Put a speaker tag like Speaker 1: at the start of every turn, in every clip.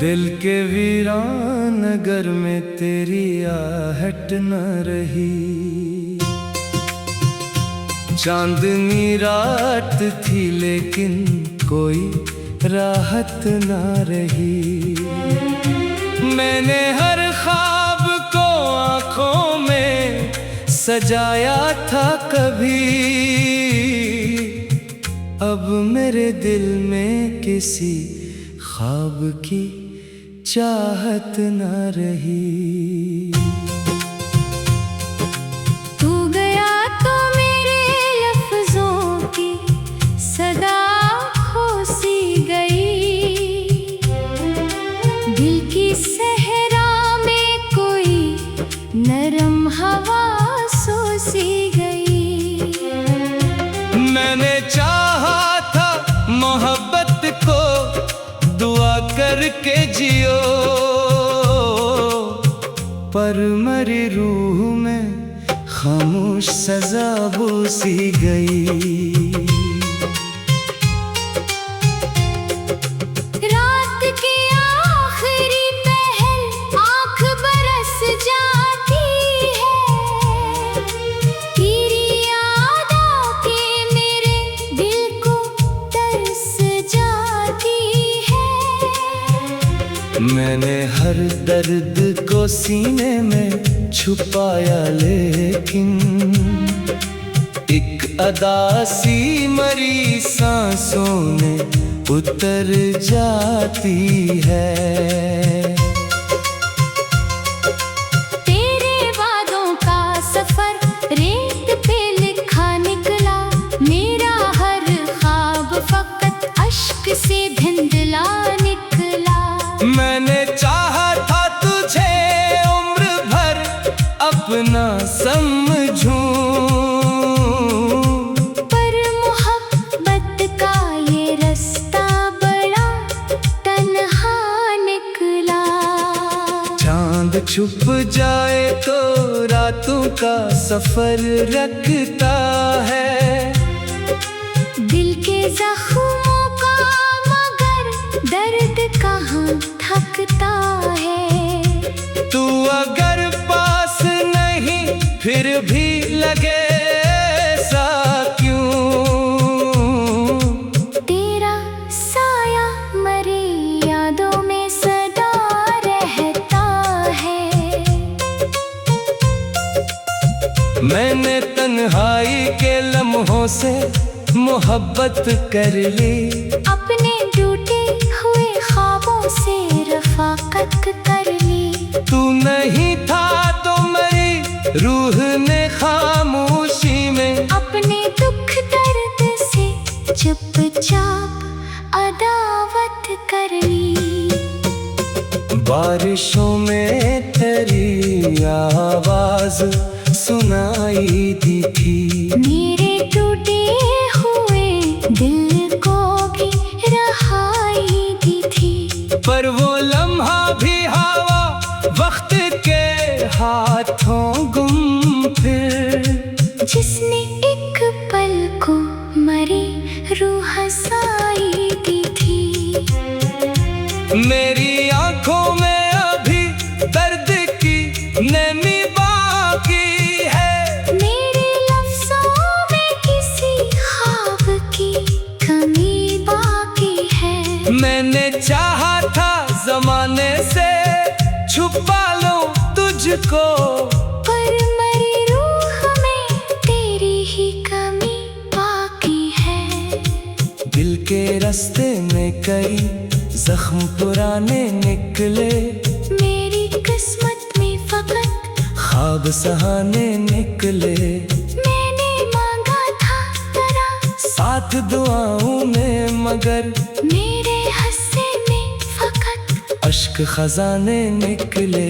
Speaker 1: दिल के वीरान नगर में तेरी आहट न रही। चांदनी रात थी लेकिन कोई राहत न रही। मैंने हर ख्वाब को आँखों में सजाया था कभी, अब मेरे दिल में किसी ख्वाब की चाहत न रही।
Speaker 2: तू गया तो मेरे लफ्जों की सदा खो सी गई। दिल की सहरा में कोई नरम हवा सो सी गई।
Speaker 1: मैंने चाहा था मोहब्बत को दुआ करके जियो, पर मरी रूह में खामोश सजा सी गई।
Speaker 2: रात की आखिरी पहर आँख बरस जाती है। तेरी याद आके मेरे दिल को तरस जाती है।
Speaker 1: मैंने हर दर्द को सीने में छुपाया लेकिन एक अदा सी मरी सांसों में उतर जाती है।
Speaker 2: तेरे वादों का सफर रेत पे लिखा निकला। मेरा हर ख्वाब फकत अश्क से धुंधला निकला।
Speaker 1: मैंने चाहा था तुझे उम्र भर अपना समझूं,
Speaker 2: पर मोहब्बत का ये रास्ता बड़ा तन्हा निकला।
Speaker 1: चांद छुप जाए तो रातों का सफर रखता है।
Speaker 2: दिल के जख्मों का मगर दर्द कहाँ थकता है।
Speaker 1: तू अगर पास नहीं फिर भी लगे सा क्यों।
Speaker 2: तेरा साया मरी यादों में सदा रहता है।
Speaker 1: मैंने तन्हाई के लम्हों से मोहब्बत कर ली।
Speaker 2: अपने टूटे हुए ख्वाबों से रफाकत कर ली।
Speaker 1: तू नहीं था तो मेरी रूह ने खामोशी में
Speaker 2: अपने दुख दर्द से चुपचाप अदावत कर ली।
Speaker 1: बारिशों में तेरी आवाज सुनाई दी थी।
Speaker 2: मेरे टूटे हुए दिल को भी रहाई दी थी।
Speaker 1: पर वो लम्हा भी हवा वक्त के हाथों गुम फिर,
Speaker 2: जिसने एक पल को मरी रूह हंसाई दी थी।
Speaker 1: मेरी आंखों में अभी दर्द की नमी बाकी है।
Speaker 2: मेरे लफ्ज़ों में किसी ख्वाब की कमी बाकी है।
Speaker 1: मैंने चाहा था जमाने से छुपा लूं तुझको,
Speaker 2: पर मरी रूह में तेरी ही कमी बाकी है।
Speaker 1: दिल के रास्ते में कई जख्म पुराने निकले।
Speaker 2: मेरी किस्मत में फकत
Speaker 1: ख्वाब सहाने निकले।
Speaker 2: मैंने मांगा था तेरा
Speaker 1: साथ दुआओं में मगर
Speaker 2: मेरे हंसे में फकत
Speaker 1: अश्क खजाने निकले।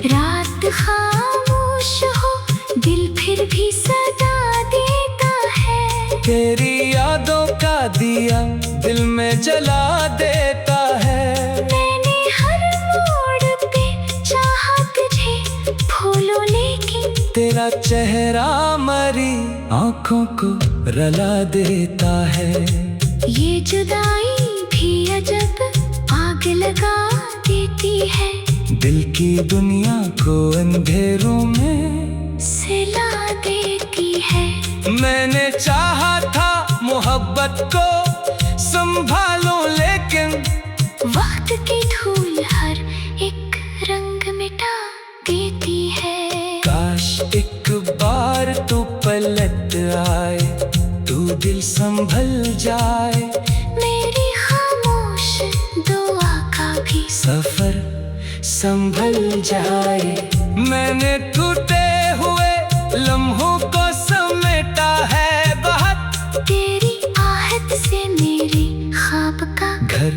Speaker 2: रात खामोश हो दिल फिर भी सदा देता है।
Speaker 1: तेरी यादों का दिया दिल में जला देता है।
Speaker 2: मैंने हर मोड़ पे चाहा तुझे भूलो लेकिन
Speaker 1: तेरा चेहरा मरी आंखों को रला देता है।
Speaker 2: ये जुदाई भी अजब आग लगा है,
Speaker 1: दिल की दुनिया को अंधेरों में
Speaker 2: सिला देती है।
Speaker 1: मैंने चाहा था मोहब्बत को संभालूं, लेकिन
Speaker 2: वक्त की धूल हर एक रंग मिटा देती है।
Speaker 1: काश एक बार तू पलट आए, तू दिल संभल जाए,
Speaker 2: मेरी खामोश दुआ का भी
Speaker 1: सफर संभल जाए। मैंने टूटे हुए लम्हों को समेटा है बहुत,
Speaker 2: तेरी आहट से मेरे ख्वाब का
Speaker 1: घर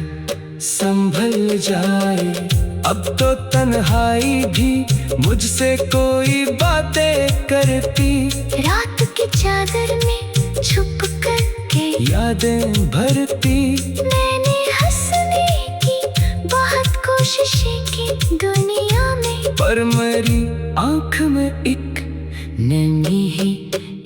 Speaker 1: संभल जाए। अब तो तन्हाई भी मुझसे कोई बातें करती,
Speaker 2: रात की चादर में छुप कर के
Speaker 1: यादें भरती।
Speaker 2: मैंने हंसने की बहुत कोशिशें की दुनिया में,
Speaker 1: पर मेरी आँख में एक
Speaker 2: नमी ही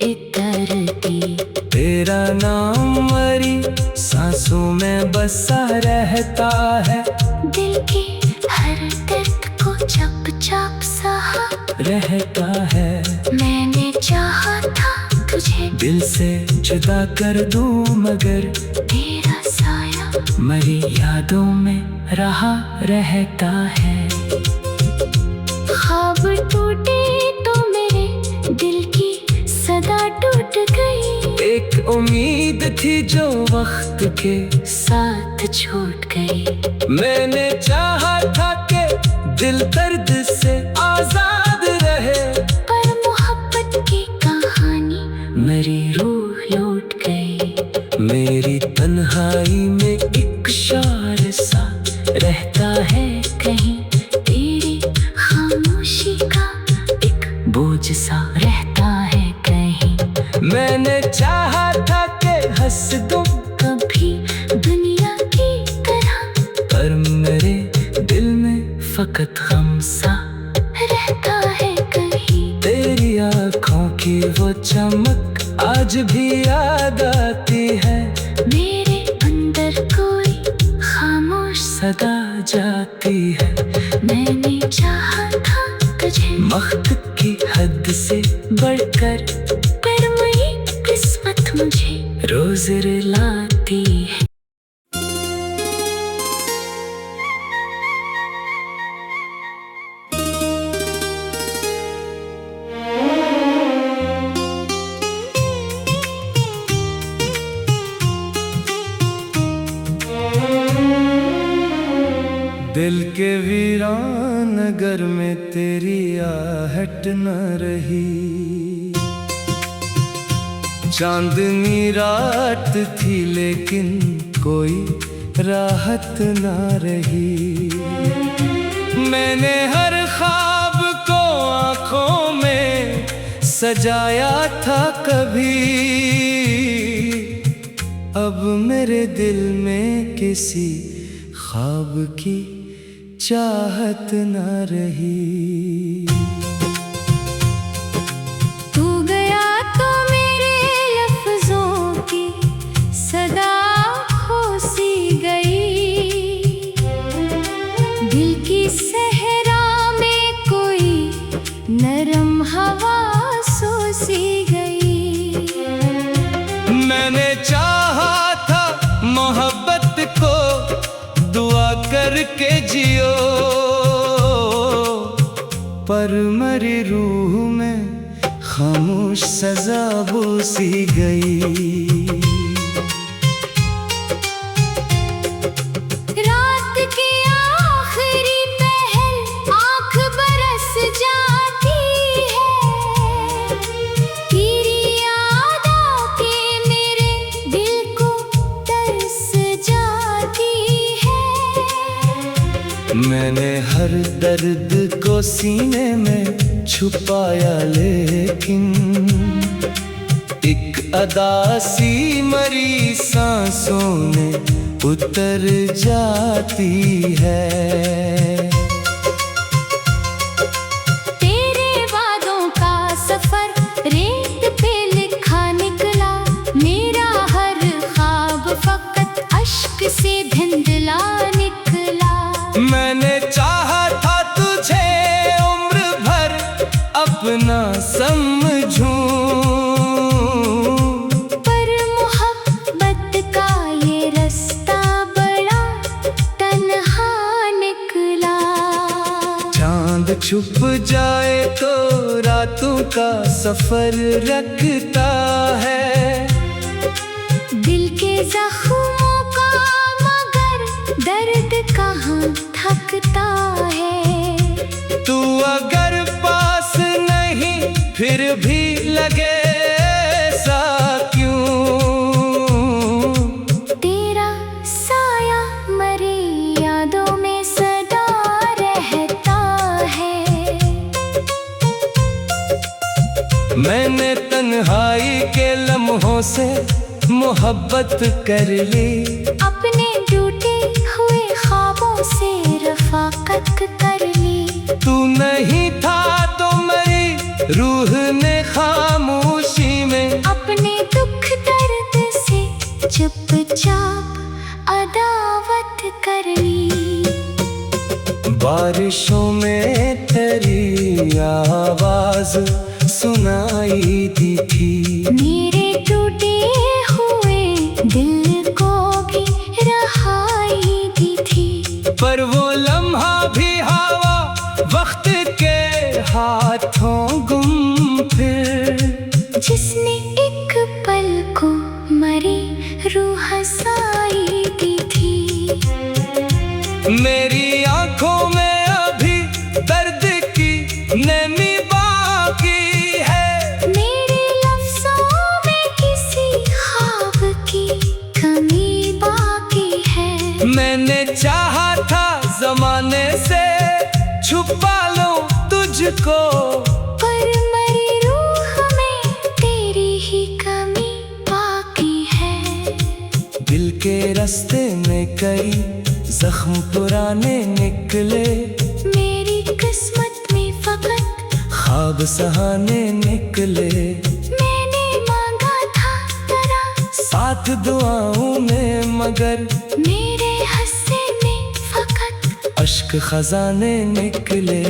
Speaker 2: इतरती।
Speaker 1: तेरा नाम मेरी सांसों में बसा रहता है,
Speaker 2: दिल के हर दर्द को चुपचाप सहा
Speaker 1: रहता है।
Speaker 2: मैंने चाहा था तुझे
Speaker 1: दिल से जुदा कर दूं, मगर
Speaker 2: तेरा साया
Speaker 1: मेरी यादों में रहा रहता है।
Speaker 2: ख्वाब टूटे तो मेरे दिल की सदा टूट गई,
Speaker 1: एक उम्मीद थी जो वक्त के
Speaker 2: साथ छूट गई।
Speaker 1: मैंने चाहा था कि दिल दर्द से आजाद रहे,
Speaker 2: पर मोहब्बत की कहानी
Speaker 1: मेरी रूह लौट गई। मेरी तन्हाई में एक शार सा रहता है कहीं,
Speaker 2: तेरी खामोशी का एक
Speaker 1: बोझ सा
Speaker 2: रहता है कहीं।
Speaker 1: मैंने चाहा था कि हंस दूं
Speaker 2: कभी दुनिया की तरह,
Speaker 1: पर मेरे दिल में फकत गम सा
Speaker 2: रहता है कहीं।
Speaker 1: तेरी आँखों की वो चमक आज भी याद आती है,
Speaker 2: मेरे अंदर कोई खामोश
Speaker 1: सदा जाती है।
Speaker 2: मैंने चाहा था तुझे
Speaker 1: वक्त की हद से बढ़कर,
Speaker 2: पर वही किस्मत मुझे
Speaker 1: रोज रुलाती है। दिल के वीरान नगर में तेरी आहट न रही, चांदनी रात थी लेकिन कोई राहत न रही। मैंने हर ख्वाब को आँखों में सजाया था कभी, अब मेरे दिल में किसी ख्वाब की चाहत न रही।
Speaker 2: तू गया तो मेरे लफ्जों की सदा खोसी गई, दिल की सहरा में कोई नरम हवा सोसी गई।
Speaker 1: मैंने चाहा था मोहब्बत को दुआ करके जियो, पर मेरी रूह में खामोश सजा बोसी गई।
Speaker 2: रात की आखिरी पहर आँख बरस जाती है, तेरी याद आके मेरे दिल को तरस जाती है।
Speaker 1: मैंने हर दर्द को सीने में छुपाया, लेकिन एक अदा सी मरी सांसों में उतर जाती है।
Speaker 2: तेरे वादों का सफर रेत पे लिखा निकला, मेरा हर ख्वाब फकत अश्क से धुंधला निकला।
Speaker 1: मैंने चाहा छुप जाए तो रातों का सफर रखता है।
Speaker 2: दिल के जख्मों का मगर दर्द कहाँ थकता है।
Speaker 1: तू अगर पास नहीं फिर भी लगे ऐसा क्यों?
Speaker 2: तेरा साया मरी यादों में सदा रहता है।
Speaker 1: मैंने तन्हाई के लम्हों से मोहब्बत कर ली,
Speaker 2: अपने टूटे हुए ख्वाबों से रफाकत कर ली।
Speaker 1: तू नहीं था तो मेरी रूह ने खामोशी में
Speaker 2: अपने दुख दर्द से चुपचाप अदावत कर ली।
Speaker 1: बारिशों में तेरी आवाज सुनाई दी थी,
Speaker 2: मेरे टूटे हुए दिल को भी रहाई दी थी।
Speaker 1: पर वो लम्हा भी हवा वक्त के हाथों गुम फिर,
Speaker 2: जिसने एक पल को मरी रूह हंसाई दी थी।
Speaker 1: मेरी आंखों में अभी दर्द की नमी बाकी है।
Speaker 2: मेरे लफ्ज़ों में किसी ख्वाब की कमी बाकी है।
Speaker 1: मैंने चाहा था जमाने से छुपा लूं तुझको,
Speaker 2: पर मरी रूह में तेरी ही कमी बाकी है।
Speaker 1: दिल के रास्ते में कई जख्म पुराने निकले,
Speaker 2: मेरी किस्मत में फकत
Speaker 1: ख्वाब सहाने निकले।
Speaker 2: मैंने मांगा था तेरा
Speaker 1: साथ दुआओं में मगर
Speaker 2: मेरे हंसे में फकत
Speaker 1: अश्क खजाने निकले।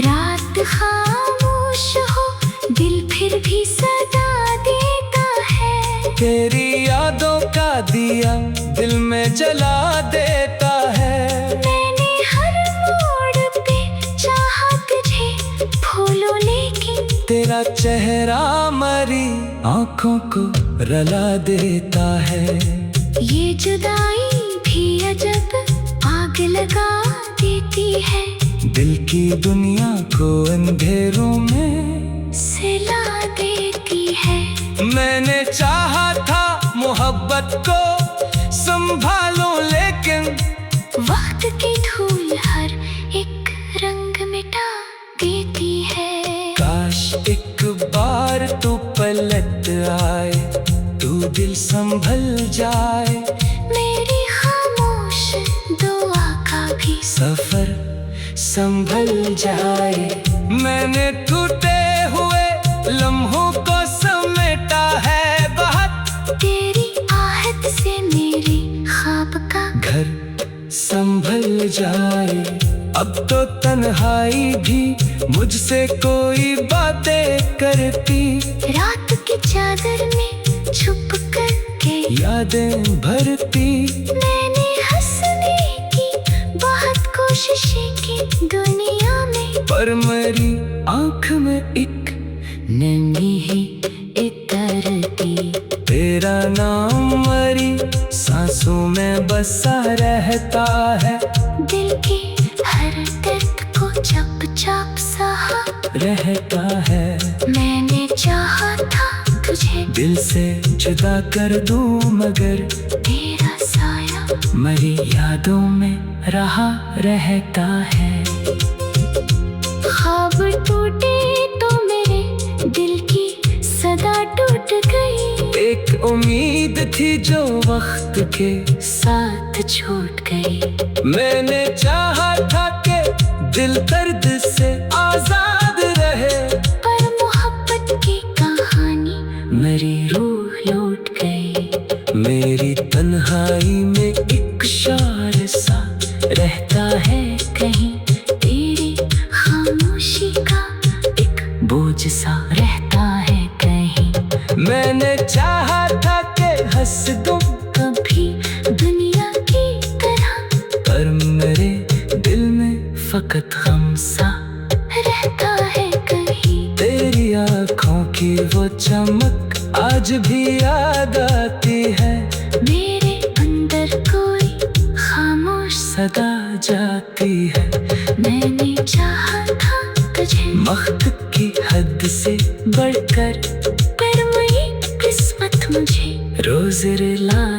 Speaker 2: रात खामोश हो दिल फिर भी सदा देता है।
Speaker 1: तेरी यादों का दिया दिल में जला देता है।
Speaker 2: मैंने हर मोड़ पे चाहा तुझे फूलों लेकिन
Speaker 1: तेरा चेहरा मरी आंखों को रला देता है।
Speaker 2: ये जुदाई भी अजब आग लगा देती है।
Speaker 1: दिल की दुनिया को अंधेरों में
Speaker 2: सिला देती है।
Speaker 1: मैंने चाहा था मोहब्बत को संभालूं लेकिन
Speaker 2: वक्त की धूल हर एक रंग मिटा देती है।
Speaker 1: काश एक बार तू पलट आए, तू दिल संभल जाए।
Speaker 2: मेरी खामोश दुआ का भी
Speaker 1: सफर संभल जाए। मैंने टूटे हुए लम्हों को समेटा है बहुत,
Speaker 2: तेरी आहट से मेरी ख्वाब का
Speaker 1: घर संभल जाए। अब तो तन्हाई भी मुझसे कोई बातें करती,
Speaker 2: रात की चादर में छुप कर के
Speaker 1: यादें भरती।
Speaker 2: मैंने हंसने की बहुत कोशिशें की दुनिया में,
Speaker 1: पर मेरी आंख में एक
Speaker 2: नमी ही इतरती।
Speaker 1: तेरा नाम मेरी सांसों में बसा रहता है,
Speaker 2: दिल के हर दर्द को चप चप सहा
Speaker 1: रहता है।
Speaker 2: मैंने चाहा था तुझे
Speaker 1: दिल से जुदा कर दूं मगर
Speaker 2: तेरा साया
Speaker 1: मेरी यादों में रहा रहता है।
Speaker 2: ख्वाब टूटे तो मेरे दिल की सदा टूट गई।
Speaker 1: एक उम्मीद थी जो वक्त के
Speaker 2: साथ छूट गई।
Speaker 1: मैंने चाहा था कि दिल दर्द से आजाद रहे,
Speaker 2: पर मोहब्बत की कहानी
Speaker 1: मेरी रूह लौट गई। मेरी तन्हाई में एक शार सा रहता है कहीं, तेरी खामोशी का एक बोझ सा रहता है कहीं। मैंने चाहा था कि हंस दूं
Speaker 2: कभी दुनिया की तरह,
Speaker 1: पर मेरे दिल में फकत गम सा जाती है।
Speaker 2: मैंने चाहा था तुझे
Speaker 1: वक्त की हद से बढ़कर,
Speaker 2: पर वही किस्मत मुझे
Speaker 1: रोज रुला